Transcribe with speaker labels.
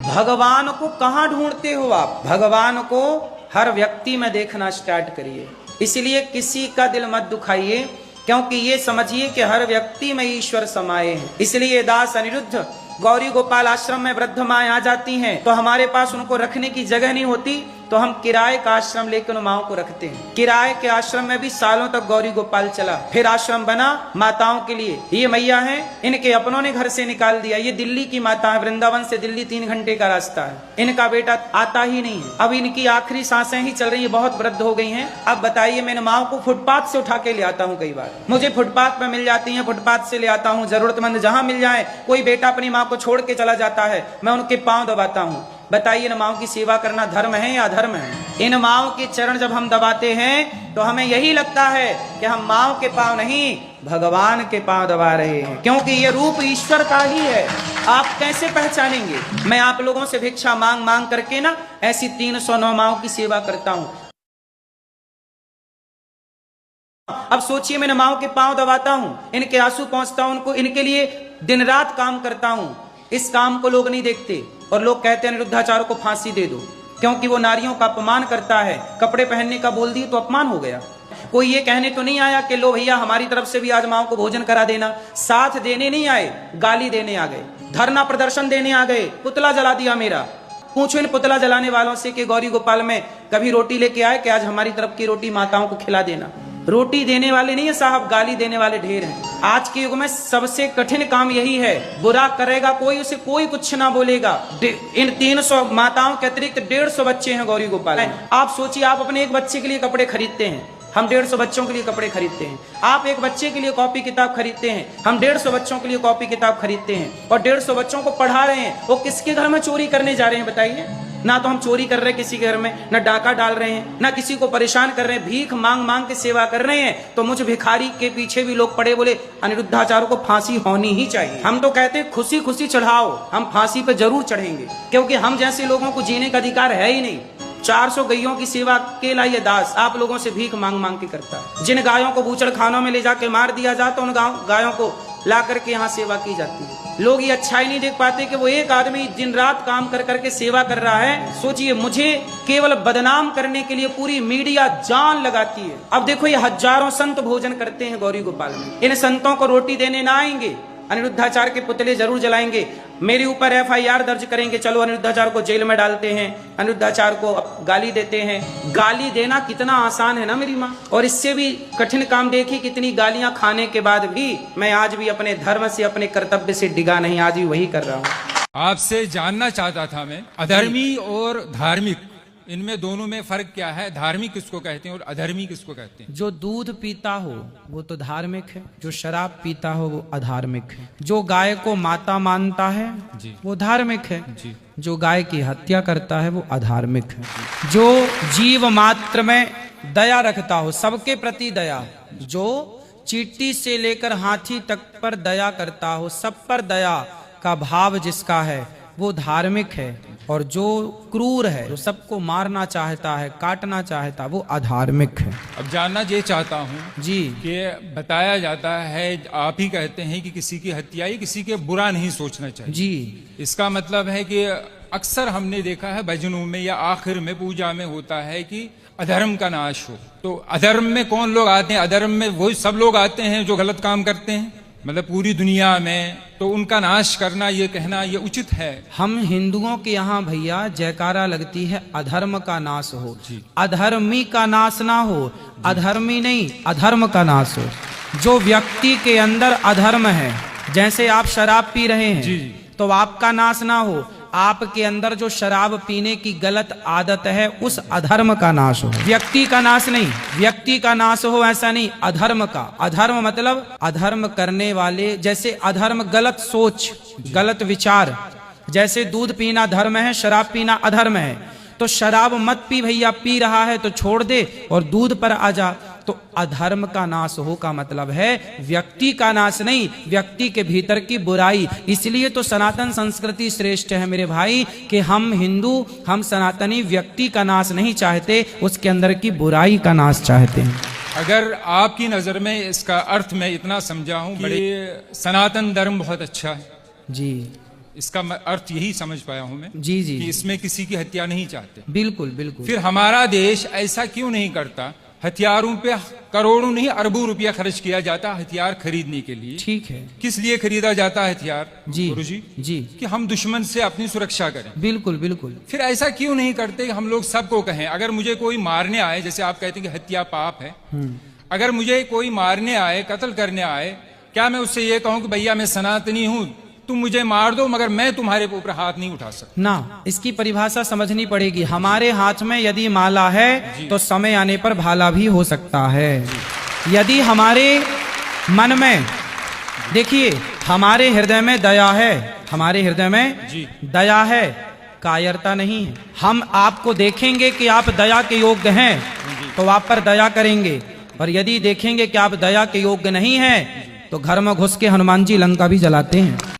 Speaker 1: भगवान को कहाँ ढूंढते हो आप? भगवान को हर व्यक्ति में देखना स्टार्ट करिए। इसलिए किसी का दिल मत दुखाइए, क्योंकि ये समझिए कि हर व्यक्ति में ईश्वर समाये हैं। इसलिए दास अनिरुद्ध गौरी गोपाल आश्रम में वृद्ध माएं आ जाती हैं तो हमारे पास उनको रखने की जगह नहीं होती, तो हम किराए का आश्रम लेकर उन माओं को रखते हैं। किराए के आश्रम में भी सालों तक गौरी गोपाल चला, फिर आश्रम बना माताओं के लिए। ये मैया है, इनके अपनों ने घर से निकाल दिया। ये दिल्ली की माता है, वृंदावन से दिल्ली 3 घंटे का रास्ता है। इनका बेटा आता ही नहीं है। अब इनकी आखिरी सांसें ही चल रही है, बहुत वृद्ध हो गई हैं। अब बताइए, मैं इन माओं को फुटपाथ से उठा के ले आता हूँ। कई बार मुझे फुटपाथ पे मिल जाती है, फुटपाथ से ले आता हूँ। जरूरतमंद जहां मिल जाए, कोई बेटा अपनी माँ को छोड़ के चला जाता है, मैं उनके पांव दबाता हूँ। बताइए, इन माओं की सेवा करना धर्म है या अधर्म है? इन माओं के चरण जब हम दबाते हैं तो हमें यही लगता है कि हम माओं के पांव नहीं, भगवान के पांव दबा रहे हैं, क्योंकि ये रूप ईश्वर का ही है। आप कैसे पहचानेंगे? मैं आप लोगों से भिक्षा मांग मांग करके ना ऐसी 309 माओं की सेवा करता हूं। अब सोचिए, मैं माओं के पांव दबाता हूं, इनके आंसू पहुंचता हूं, उनको इनके लिए दिन रात काम करता हूं। इस काम को लोग नहीं देखते और लोग कहते हैं अनिरुद्धाचार्य को फांसी दे दो, क्योंकि वो नारियों का अपमान करता है। कपड़े पहनने का बोल दिए तो अपमान हो गया। कोई ये कहने तो नहीं आया कि लो भैया हमारी तरफ से भी आज माओं को भोजन करा देना। साथ देने नहीं आए, गाली देने आ गए, धरना प्रदर्शन देने आ गए, पुतला जला दिया मेरा। पूछो इन पुतला जलाने वालों से कि गौरी गोपाल में कभी रोटी लेके आए कि आज हमारी तरफ की रोटी माताओं को खिला देना। रोटी देने वाले नहीं है साहब, गाली देने वाले ढेर हैं। आज के युग में सबसे कठिन काम यही है। बुरा करेगा कोई, उसे कोई कुछ ना बोलेगा। इन 300 माताओं के अतिरिक्त 150 बच्चे हैं गौरी गोपाल। आप सोचिए, आप अपने एक बच्चे के लिए कपड़े खरीदते हैं, हम 150 बच्चों के लिए कपड़े खरीदते हैं। आप एक बच्चे के लिए कॉपी किताब खरीदते हैं, हम 150 बच्चों के लिए कॉपी किताब खरीदते हैं और 150 बच्चों को पढ़ा रहे हैं। वो किसके घर में चोरी करने जा रहे हैं बताइए? ना तो हम चोरी कर रहे हैं किसी घर में, ना डाका डाल रहे हैं, ना किसी को परेशान कर रहे हैं, भीख मांग मांग के सेवा कर रहे हैं। तो मुझ भिखारी के पीछे भी लोग पड़े, बोले अनिरुद्धाचार्य को फांसी होनी ही चाहिए। हम तो कहते हैं खुशी खुशी चढ़ाओ, हम फांसी पे जरूर चढ़ेंगे, क्योंकि हम जैसे लोगों को जीने का अधिकार है ही नहीं। 400 गैयों की सेवा अकेला ये दास आप लोगों से भीख मांग मांग के करता है। जिन गायों को बूचड़ खानों में ले जाके मार दिया जाता, उन गायों को ला करके यहाँ सेवा की जाती है। लोग ये अच्छाई नहीं देख पाते कि वो एक आदमी दिन रात काम कर करके सेवा कर रहा है। सोचिए, मुझे केवल बदनाम करने के लिए पूरी मीडिया जान लगाती है। अब देखो, ये हजारों संत भोजन करते हैं गौरी गोपाल में। इन संतों को रोटी देने ना आएंगे, अनिरुद्धाचार्य के पुतले जरूर जलाएंगे, मेरे ऊपर FIR दर्ज करेंगे, चलो अनिरुद्धाचार्य को जेल में डालते हैं, अनिरुद्धाचार्य को गाली देते हैं। गाली देना कितना आसान है ना मेरी माँ, और इससे भी कठिन काम देखिए, कितनी गालियां खाने के बाद भी मैं आज भी अपने धर्म से, अपने कर्तव्य से डिगा नहीं, आज भी वही कर रहा हूँ।
Speaker 2: आपसे जानना चाहता था मैं, अधर्मी और धार्मिक, इनमें दोनों में फर्क क्या है? धार्मिक किसको कहते हैं और अधर्मी किसको कहते हैं?
Speaker 1: जो दूध पीता हो वो तो धार्मिक है, जो शराब पीता हो वो अधार्मिक है। जो गाय को माता मानता है जी, वो धार्मिक है जी। जो गाय की हत्या करता है वो अधार्मिक है। जो जीव मात्र में दया रखता हो, सबके प्रति दया, जो चींटी से लेकर हाथी तक पर दया करता हो, सब पर दया का भाव जिसका है वो धार्मिक है। और जो क्रूर है, जो सबको मारना चाहता है, काटना चाहता है, वो अधार्मिक है।
Speaker 2: अब जानना ये चाहता हूँ
Speaker 1: जी
Speaker 2: कि बताया जाता है, आप ही कहते हैं कि किसी की हत्या ही किसी के बुरा नहीं सोचना चाहिए
Speaker 1: जी।
Speaker 2: इसका मतलब है कि अक्सर हमने देखा है भजनों में या आखिर में पूजा में होता है कि अधर्म का नाश हो। तो अधर्म में कौन लोग आते हैं? अधर्म में वही सब लोग आते हैं जो गलत काम करते हैं, मतलब पूरी दुनिया में। तो उनका नाश करना, ये कहना ये उचित है?
Speaker 1: हम हिंदुओं के यहाँ भैया जयकारा लगती है अधर्म का नाश हो, अधर्मी का नाश ना हो। अधर्मी नहीं, अधर्म का नाश हो। जो व्यक्ति के अंदर अधर्म है, जैसे आप शराब पी रहे हैं जी, तो आपका नाश ना हो, आपके अंदर जो शराब पीने की गलत आदत है उस अधर्म का नाश हो। व्यक्ति का नाश नहीं, व्यक्ति का नाश हो ऐसा नहीं, अधर्म का। अधर्म मतलब अधर्म करने वाले, जैसे अधर्म गलत सोच, गलत विचार। जैसे दूध पीना धर्म है, शराब पीना अधर्म है। तो शराब मत पी भैया, पी रहा है तो छोड़ दे और दूध पर आ जा। तो अधर्म का नाश हो का मतलब है व्यक्ति का नाश नहीं, व्यक्ति के भीतर की बुराई। इसलिए तो सनातन संस्कृति श्रेष्ठ है मेरे भाई, कि हम हिंदू, हम सनातनी व्यक्ति का नाश नहीं चाहते, उसके अंदर की बुराई का नाश चाहते हैं।
Speaker 2: अगर आपकी नजर में इसका अर्थ मैं इतना समझा हूँ, बड़े सनातन धर्म बहुत अच्छा है
Speaker 1: जी,
Speaker 2: इसका अर्थ यही समझ पाया हूं मैं
Speaker 1: जी जी
Speaker 2: कि
Speaker 1: जी,
Speaker 2: इसमें किसी की हत्या नहीं चाहते।
Speaker 1: बिल्कुल बिल्कुल।
Speaker 2: फिर हमारा देश ऐसा क्यों नहीं करता, हथियारों पे करोड़ों नहीं अरबों रुपया खर्च किया जाता हथियार खरीदने के लिए।
Speaker 1: ठीक है
Speaker 2: किस लिए खरीदा जाता है हथियार
Speaker 1: जी
Speaker 2: गुरुजी?
Speaker 1: जी,
Speaker 2: कि हम दुश्मन से अपनी सुरक्षा करें।
Speaker 1: बिल्कुल बिल्कुल।
Speaker 2: फिर ऐसा क्यों नहीं करते कि हम लोग सबको कहें, अगर मुझे कोई मारने आए, जैसे आप कहते हैं कि हत्या पाप है, अगर मुझे कोई मारने आए, कत्ल करने आए, क्या मैं उससे ये कहूं कि भैया मैं सनातनी हूं, तुम मुझे मार दो मगर मैं तुम्हारे ऊपर हाथ नहीं उठा सकता?
Speaker 1: ना, इसकी परिभाषा समझनी पड़ेगी। हमारे हाथ में यदि माला है तो समय आने पर भाला भी हो सकता है। यदि हमारे मन में, देखिए हमारे हृदय में दया है, हमारे हृदय में
Speaker 2: जी।
Speaker 1: दया है, कायरता नहीं है। हम आपको देखेंगे कि आप दया के योग्य हैं तो आप पर दया करेंगे, और यदि देखेंगे कि आप दया के योग्य नहीं हैं तो घर में घुस के हनुमान जी लंका भी जलाते हैं।